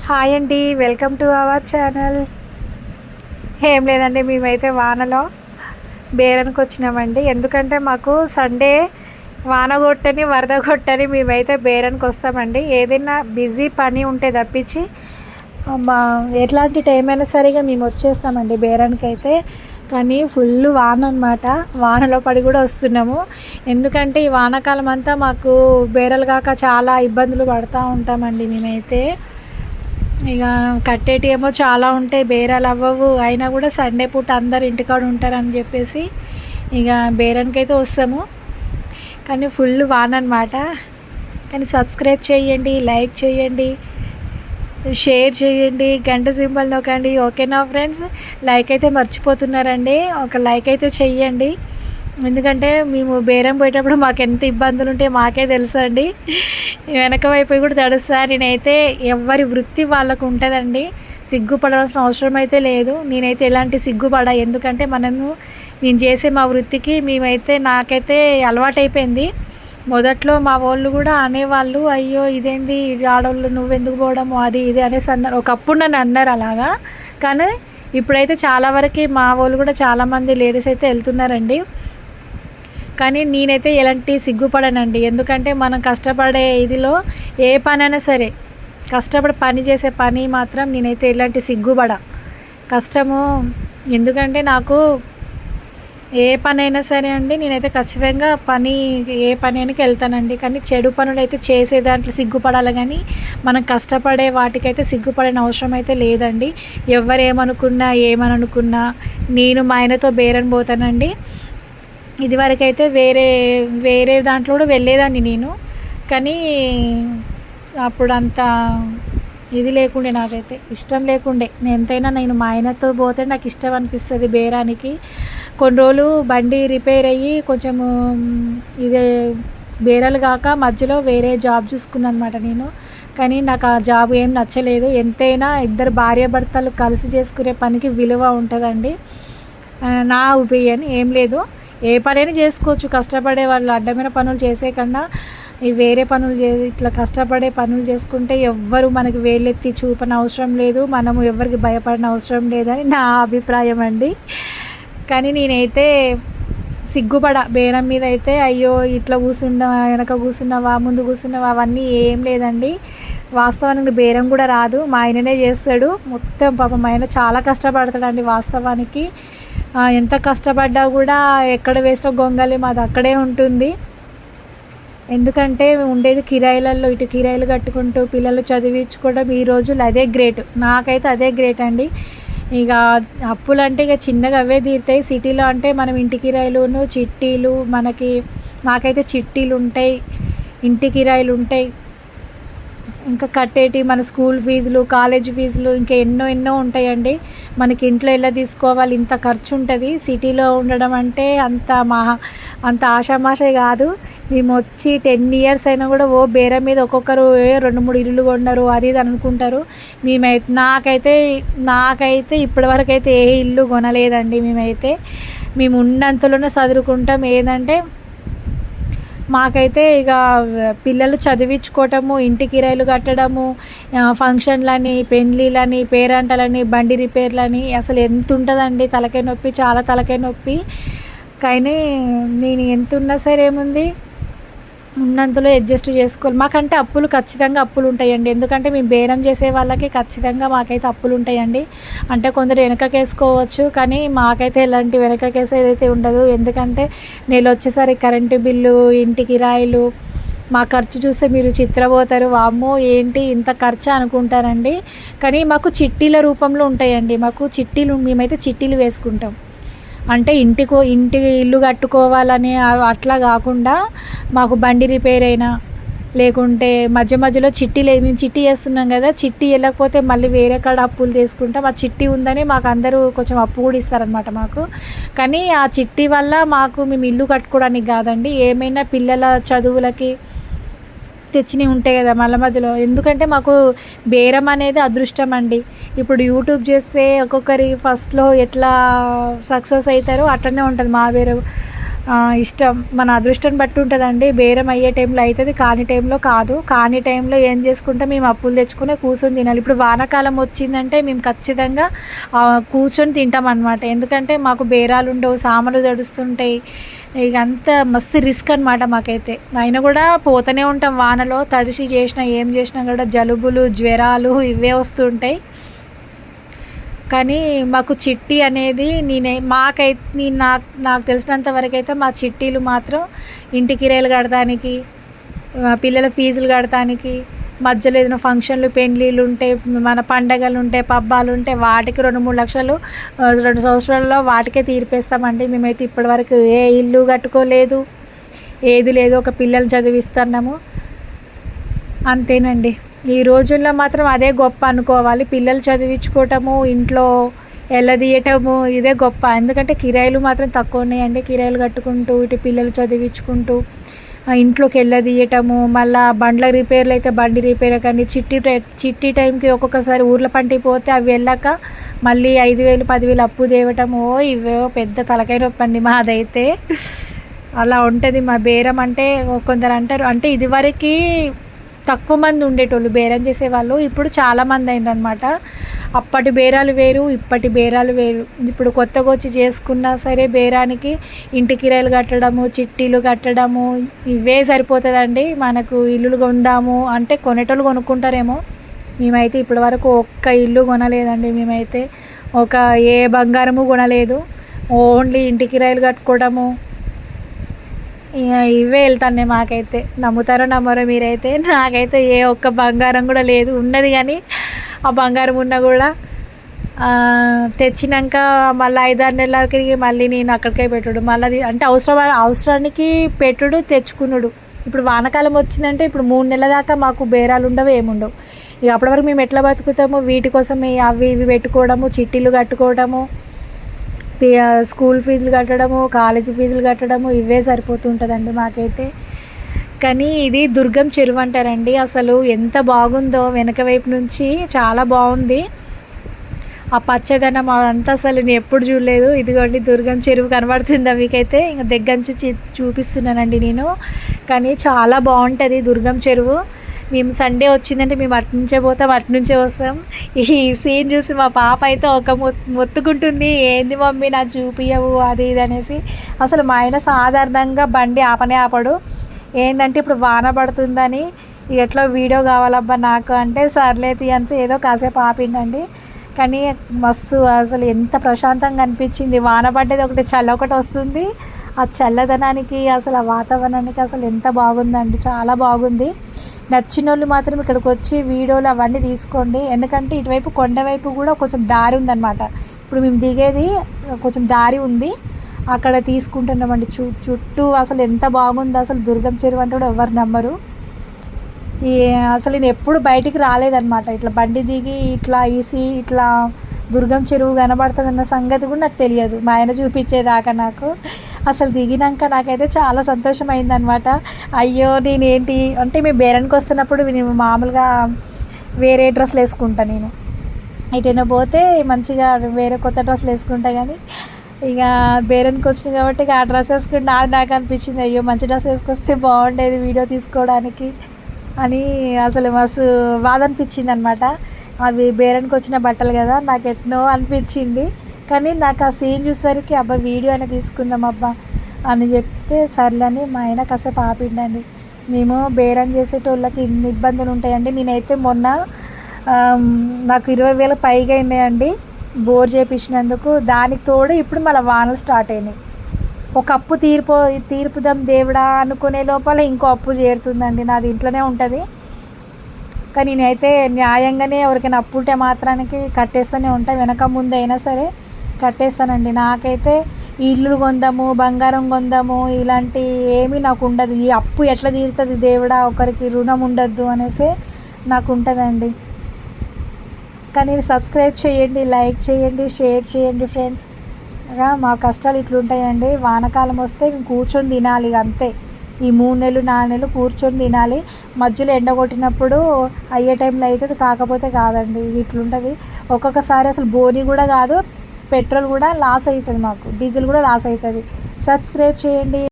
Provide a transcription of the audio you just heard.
Hi అండి, welcome to our channel. ఏం లేదండి, మేమైతే వానలో బేరానికి వచ్చినామండి. ఎందుకంటే మాకు సండే వాన కొట్టని వరద కొట్టని మేమైతే బేరానికి వస్తామండి. ఏదైనా బిజీ పని ఉంటే తప్పించి మా ఎట్లాంటి టైం అయినా సరిగా మేము వచ్చేస్తామండి బేరానికి అయితే. కానీ ఫుల్ వాన అనమాట, వానలో పడి కూడా వస్తున్నాము. ఎందుకంటే ఈ వానాకాలం అంతా మాకు బేరలు కాక చాలా ఇబ్బందులు పడుతూ ఉంటామండి మేమైతే. ఇక కట్టేటి ఏమో చాలా ఉంటాయి, బేరాలు అవ్వవు. అయినా కూడా సండే పూట అందరు ఇంటికాడ ఉంటారని చెప్పేసి ఇక బేరానికి అయితే వస్తాము. కానీ ఫుల్ వాన అనమాట. కానీ సబ్స్క్రైబ్ చేయండి, లైక్ చేయండి, షేర్ చేయండి, గంట సింబల్ నొక్కండి. ఓకేనా ఫ్రెండ్స్? లైక్ అయితే మర్చిపోతున్నారండి, ఒక లైక్ అయితే చెయ్యండి. ఎందుకంటే మేము బేరం పోయేటప్పుడు మాకు ఎంత ఇబ్బందులు ఉంటాయో మాకే తెలుసు అండి. వెనక వైపు కూడా తడుస్తా. నేనైతే ఎవరి వృత్తి వాళ్ళకు ఉంటుందండి, సిగ్గుపడాల్సిన అవసరం అయితే లేదు. నేనైతే ఎలాంటి సిగ్గుపడ, ఎందుకంటే మేము చేసే మా వృత్తికి నాకైతే అలవాటైపోయింది. మొదట్లో మా వాళ్ళు కూడా అనేవాళ్ళు, అయ్యో ఇదేంది ఆడవాళ్ళు నువ్వెందుకు పోవడము అది ఇది అనేసి అన్నారు. ఒకప్పుడు నన్ను అన్నారు అలాగా. కానీ ఇప్పుడైతే చాలా వరకు మా వాళ్ళు కూడా చాలామంది లేడీస్ అయితే వెళ్తున్నారండి. కానీ నేనైతే ఎలాంటి సిగ్గుపడనండి. ఎందుకంటే మనం కష్టపడే ఇదిలో ఏ పని అయినా సరే, కష్టపడి పని చేసే పని మాత్రం నేనైతే ఎలాంటి సిగ్గుపడ కష్టము. ఎందుకంటే నాకు ఏ పని అయినా సరే అండి, నేనైతే ఖచ్చితంగా ఏ పని అయినా వెళ్తానండి. కానీ చెడు పనులు అయితే చేసే దాంట్లో సిగ్గుపడాలి, కానీ మనం కష్టపడే వాటికైతే సిగ్గుపడిన అవసరం అయితే లేదండి. ఎవరేమనుకున్నా ఏమనుకున్నా నేను మా ఆయనతో బేరం పోతానండి. ఇదివరకైతే వేరే దాంట్లో కూడా వెళ్ళేదాన్ని నేను. కానీ అప్పుడు అంత ఇది లేకుండే, నాకైతే ఇష్టం లేకుండే. నేను మా ఆయనతో పోతే నాకు ఇష్టం అనిపిస్తుంది బేరానికి. కొన్ని రోజులు బండి రిపేర్ అయ్యి కొంచెము ఇదే బేరాలు కాక మధ్యలో వేరే జాబ్ చూసుకున్నాను అనమాట నేను. కానీ నాకు ఆ జాబ్ ఏం నచ్చలేదు. ఎంతైనా ఇద్దరు భార్యాభర్తలు కలిసి చేసుకునే పనికి విలువ ఉంటుందండి, నా ఒపీనియన్. ఏం లేదు, ఏ పనైనా చేసుకోవచ్చు. కష్టపడే వాళ్ళు అడ్డమైన పనులు చేసే కన్నా ఈ వేరే పనులు ఇట్లా కష్టపడే పనులు చేసుకుంటే ఎవ్వరు మనకి వేలెత్తి చూపని అవసరం లేదు, మనము ఎవరికి భయపడిన అవసరం లేదని నా అభిప్రాయం అండి. కానీ నేనైతే సిగ్గుపడ బేరం మీద అయితే. అయ్యో ఇట్లా వెనక కూర్చున్నావా, ముందు కూర్చున్నావా, అవన్నీ ఏం లేదండి. వాస్తవానికి బేరం కూడా రాదు, మా ఆయననే చేస్తాడు మొత్తం. పాపం మా ఆయన చాలా కష్టపడతాడండి వాస్తవానికి. ఎంత కష్టపడ్డా కూడా ఎక్కడ వేసిన గొంగలి మాది అక్కడే ఉంటుంది. ఎందుకంటే ఉండేది కిరాయిలలో, ఇటు కిరాయిలు కట్టుకుంటూ పిల్లలు చదివించుకోవడం ఈ రోజులు అదే గ్రేట్. నాకైతే అదే గ్రేట్ అండి. ఇక అప్పులు అంటే ఇక చిన్నగా అవే తీరుతాయి. సిటీలో అంటే మనం ఇంటి కిరాయిలును చిట్టీలు, మాకైతే చిట్టీలు ఉంటాయి, ఇంటి కిరాయిలు ఉంటాయి, ఇంకా కట్టేటి మన స్కూల్ ఫీజులు, కాలేజ్ ఫీజులు, ఇంకా ఎన్నో ఉంటాయండి. మనకి ఇంట్లో ఎలా తీసుకోవాలి, ఇంత ఖర్చు ఉంటుంది. సిటీలో ఉండడం అంటే అంత ఆషామాషే కాదు. మేము వచ్చి 10 years అయినా కూడా బేరం మీద ఒక్కొక్కరు 2-3 ఇల్లులు కొన్నారు అది ఇది అనుకుంటారు. నాకైతే ఇప్పటివరకు అయితే ఏ ఇల్లు కొనలేదండి. మేము ఉన్నంతలోనే చదువుకుంటాం. ఏదంటే మాకైతే ఇక పిల్లలు చదివించుకోవటము, ఇంటి కిరాయిలు కట్టడము, ఫంక్షన్లని, పెళ్ళిళ్ళని, పేరంటలని, బండి రిపేర్లని, అసలు ఎంత ఉంటుందండి, తలకాయ నొప్పి, చాలా తలకాయ నొప్పి. కానీ నేను ఎంత ఉన్నా సరే ఏముంది, ఉన్నంతలో అడ్జస్ట్ చేసుకోవాలి. మాకంటే ఖచ్చితంగా అప్పులు ఉంటాయండి. ఎందుకంటే మేము బేరం చేసే వాళ్ళకి ఖచ్చితంగా మాకైతే అప్పులు ఉంటాయండి. అంటే కొందరు వెనకకేసుకోవచ్చు, కానీ మాకైతే ఎలాంటి వెనకకేసే ఏదైతే ఉండదు. ఎందుకంటే నెల వచ్చేసరికి కరెంటు బిల్లు, ఇంటి కిరాయిలు, మా ఖర్చు చూస్తే మీరు చిత్రపోతారు. వామ్మో ఏంటి ఇంత ఖర్చు అనుకుంటారండి. కానీ మాకు చిట్టీల రూపంలో ఉంటాయండి. మేమైతే చిట్టీలు వేసుకుంటాం. అంటే ఇంటి ఇల్లు కట్టుకోవాలని అట్లా కాకుండా మాకు బండి రిపేర్ అయినా, లేకుంటే మధ్యలో మేము చిట్టి వేస్తున్నాం కదా, చిట్టి వెళ్ళకపోతే మళ్ళీ వేరే కాడ అప్పులు తీసుకుంటాం. ఆ చిట్టి ఉందని మాకు అందరూ కొంచెం అప్పు కూడా ఇస్తారనమాట మాకు. కానీ ఆ చిట్టి వల్ల మేము ఇల్లు కట్టుకోవడానికి కాదండి, ఏమైనా పిల్లల చదువులకి తెచ్చినవి ఉంటాయి కదా మధ్యలో. ఎందుకంటే మాకు బేరం అనేది అదృష్టం అండి. ఇప్పుడు యూట్యూబ్ చేస్తే ఒక్కొక్కరి ఫస్ట్లో ఎట్లా సక్సెస్ అవుతారో అట్లనే ఉంటుంది మా బేరం. ఇష్టం, మన అదృష్టం బట్టి ఉంటుందండి. బేరం అయ్యే టైంలో అవుతుంది, కాని టైంలో కాదు. కాని టైంలో ఏం చేసుకుంటే మేము అప్పులు తెచ్చుకునే కూర్చొని తినాలి. ఇప్పుడు వానాకాలం వచ్చిందంటే మేము ఖచ్చితంగా కూర్చొని తింటాం అనమాట. ఎందుకంటే మాకు బేరాలు ఉండవు, సామాన్లు తడుస్తుంటాయి, ఇక అంతా మస్తు రిస్క్ అనమాట మాకైతే. అయినా కూడా పోతూనే ఉంటాం వానలో, తడిసి చేసినా ఏం చేసినా కూడా జలుబులు జ్వరాలు ఇవే వస్తుంటాయి. కానీ మాకు చిట్టి అనేది నాకు తెలిసినంత వరకు అయితే మా చిట్టీలు మాత్రం ఇంటి కిరాయిలు కడటానికి, పిల్లల ఫీజులు కడటానికి, మధ్యలో ఏదైనా ఫంక్షన్లు పెళ్ళిళ్ళు ఉంటే, మన పండగలు ఉంటే, పబ్బాలు ఉంటే వాటికి 2-3 లక్షలు 2 సంవత్సరాల్లో వాటికే తీర్పేస్తామండి. మేమైతే ఇప్పటివరకు ఏ ఇల్లు కట్టుకోలేదు, ఏది లేదు, ఒక పిల్లలు చదివిస్తున్నాము అంతేనండి. ఈ రోజుల్లో మాత్రం అదే గొప్ప అనుకోవాలి. పిల్లలు చదివించుకోవటము, ఇంట్లో ఎల్లదీయటము ఇదే గొప్ప. ఎందుకంటే కిరాయిలు మాత్రం తక్కువ ఉన్నాయండి. కిరాయిలు కట్టుకుంటూ ఇటు పిల్లలు చదివించుకుంటూ ఇంట్లోకి ఎల్లదీయటము, మళ్ళీ బండ్ల రిపేర్లు అయితే బండి రిపేర్ కానీ చిట్టి టైంకి ఒక్కొక్కసారి ఊర్ల పంటికి పోతే అవి వెళ్ళాక మళ్ళీ 5,000 10,000 అప్పు తేవటము, ఇవే పెద్ద తలకాయ నొప్పి అండి మాదైతే. అలా ఉంటుంది మా బేరం. అంటే కొందరు అంటారు, అంటే ఇదివరకు తక్కువ మంది ఉండేటోళ్ళు బేరం చేసేవాళ్ళు, ఇప్పుడు చాలామంది అయిందనమాట. అప్పటి బేరాలు వేరు, ఇప్పటి బేరాలు వేరు. ఇప్పుడు కొత్తగా వచ్చి చేసుకున్నా సరే బేరానికి ఇంటి కిరాయిలు కట్టడము, చిట్టీలు కట్టడము ఇవే సరిపోతుందండి. మనకు ఇల్లులు కొందాము అంటే కొనేటోళ్ళు కొనుక్కుంటారేమో, మేమైతే ఇప్పటి వరకు ఒక్క ఇల్లు కొనలేదండి. మేమైతే ఏ బంగారము కొనలేదు, ఓన్లీ ఇంటి కిరాయిలు కట్టుకోవడము ఇవే వెళ్తాను మాకైతే. నమ్ముతారో నమ్మరో మీరైతే, నాకైతే ఏ ఒక్క బంగారం కూడా లేదు. ఉన్నది కానీ ఆ బంగారం ఉన్నా కూడా తెచ్చినాక మళ్ళీ 5-6 నెలలకి మళ్ళీ నేను అక్కడికే పెట్టుడు, మళ్ళీ అంటే అవసరానికి పెట్టుడు తెచ్చుకున్నాడు. ఇప్పుడు వానకాలం వచ్చిందంటే ఇప్పుడు 3 నెలల దాకా మాకు బేరాలు ఉండవు, ఏముండవు. ఇక అప్పటి వరకు మేము ఎట్లా బతుకుతాము, వీటి కోసం అవి ఇవి పెట్టుకోవడము, చిట్టీలు కట్టుకోవడము, స్కూల్ ఫీజులు కట్టడము, కాలేజీ ఫీజులు కట్టడము ఇవే సరిపోతుంటుందండి మాకైతే. కానీ ఇది దుర్గం చెరువు అంటారండి. అసలు ఎంత బాగుందో, వెనక వైపు నుంచి చాలా బాగుంది ఆ పచ్చదనం అదంతా. అసలు నేను ఎప్పుడు చూడలేదు. ఇదిగోండి దుర్గం చెరువు కనబడుతుందా మీకైతే, ఇంకా దగ్గర నుంచి చూపిస్తున్నానండి నేను. కానీ చాలా బాగుంటుంది దుర్గం చెరువు. మేము సండే వచ్చిందంటే మేము అటునుంచే పోతాం, అటునుంచే వస్తాం. ఈ సీన్ చూసి మా పాప అయితే మొత్తుకుంటుంది, ఏంది మమ్మీ నాకు చూపియవు అది ఇది అనేసి. అసలు మా ఆయన సాధారణంగా బండి ఆపడు. ఏంటంటే ఇప్పుడు వాన పడుతుందని ఎట్లా వీడియో కావాలబ్బా నాకు అంటే, సర్లే తీయన్స్ ఏదో కాసేపు ఆపిండండి. కానీ మస్తు అసలు ఎంత ప్రశాంతంగా అనిపించింది. వాన పడ్డది ఒకటి, చల్ల ఒకటి వస్తుంది. ఆ చల్లదనానికి అసలు ఆ వాతావరణానికి అసలు ఎంత బాగుందండి, చాలా బాగుంది. నచ్చిన వాళ్ళు మాత్రం ఇక్కడికి వచ్చి వీడియోలు అవన్నీ తీసుకోండి. ఎందుకంటే ఇటువైపు కొండవైపు కూడా కొంచెం దారి ఉందన్నమాట. ఇప్పుడు మేము దిగేది కొంచెం దారి ఉంది, అక్కడ తీసుకుంటున్నామండి. చుట్టూ అసలు ఎంత బాగుందో. అసలు దుర్గం చెరువు అంటే కూడా ఎవరు నమ్మరు. అసలు నేను ఎప్పుడు బయటికి రాలేదన్నమాట. ఇట్లా బండి దిగి ఇట్లా దుర్గం చెరువు కనబడుతుందన్న సంగతి కూడా నాకు తెలియదు, మా ఆయన చూపించేదాకా. నాకు అసలు దిగినాక నాకైతే చాలా సంతోషం అయిందనమాట. అయ్యో నేనేంటి అంటే మేము బేరానికి వస్తున్నప్పుడు నేను మామూలుగా వేరే డ్రెస్సులు వేసుకుంటాను. నేను ఎటైనా పోతే మంచిగా వేరే కొత్త డ్రెస్సులు వేసుకుంటా, కానీ ఇక బేరానికి వచ్చింది కాబట్టి ఇక ఆ డ్రెస్ వేసుకుంటే నాకు అనిపించింది, అయ్యో మంచి డ్రెస్ వేసుకొస్తే బాగుండేది వీడియో తీసుకోవడానికి అని అసలు మస్తు బాధ అనిపించింది అనమాట. అవి బేరానికి వచ్చిన బట్టలు కదా, నాకు ఎట్నో అనిపించింది. కానీ నాకు ఆ సీన్ చూసేసరికి అబ్బా వీడియో అయినా తీసుకుందాం అబ్బా అని చెప్తే సర్లని మా ఆయన కాసేపు ఆపిండండి. మేము బేరం చేసేటోళ్ళకి ఇన్ని ఇబ్బందులు ఉంటాయండి. నేనైతే మొన్న నాకు 20,000 పైగా అయినాయండి బోర్ చేపించినందుకు. దానికి తోడు ఇప్పుడు మళ్ళీ వానలు స్టార్ట్ అయినాయి. ఒక అప్పు తీర్పుదాం దేవుడా అనుకునే లోపల ఇంకో అప్పు చేరుతుందండి. నాది ఇంట్లోనే ఉంటుంది. కానీ నేనైతే న్యాయంగానే ఎవరికైనా అప్పు ఉంటే మాత్రానికి కట్టేస్తూనే ఉంటాను, వెనక ముందు అయినా సరే కట్టేస్తానండి. నాకైతే ఇల్లు కొందాము, బంగారం కొందాము ఇలాంటి ఏమీ నాకు ఉండదు. ఈ అప్పు ఎట్లా తీరుతుంది దేవుడా, ఒకరికి రుణం ఉండద్దు అనేసి నాకు ఉంటుందండి. కానీ సబ్స్క్రైబ్ చేయండి, లైక్ చేయండి, షేర్ చేయండి ఫ్రెండ్స్. మా కష్టాలు ఇట్లుంటాయండి. వానకాలం వస్తే మేము కూర్చొని తినాలి అంతే. ఈ 3 నెలలు 4 నెలలు కూర్చొని తినాలి. మధ్యలో ఎండ కొట్టినప్పుడు అయ్యే టైంలో అవుతుంది, కాకపోతే కాదండి. ఇది ఇట్లుంటుంది. ఒక్కొక్కసారి అసలు బోని కూడా కాదు, పెట్రోల్ కూడా లాస్ అవుతుంది మాకు, డీజిల్ కూడా లాస్ అవుతుంది. సబ్స్క్రైబ్ చేయండి.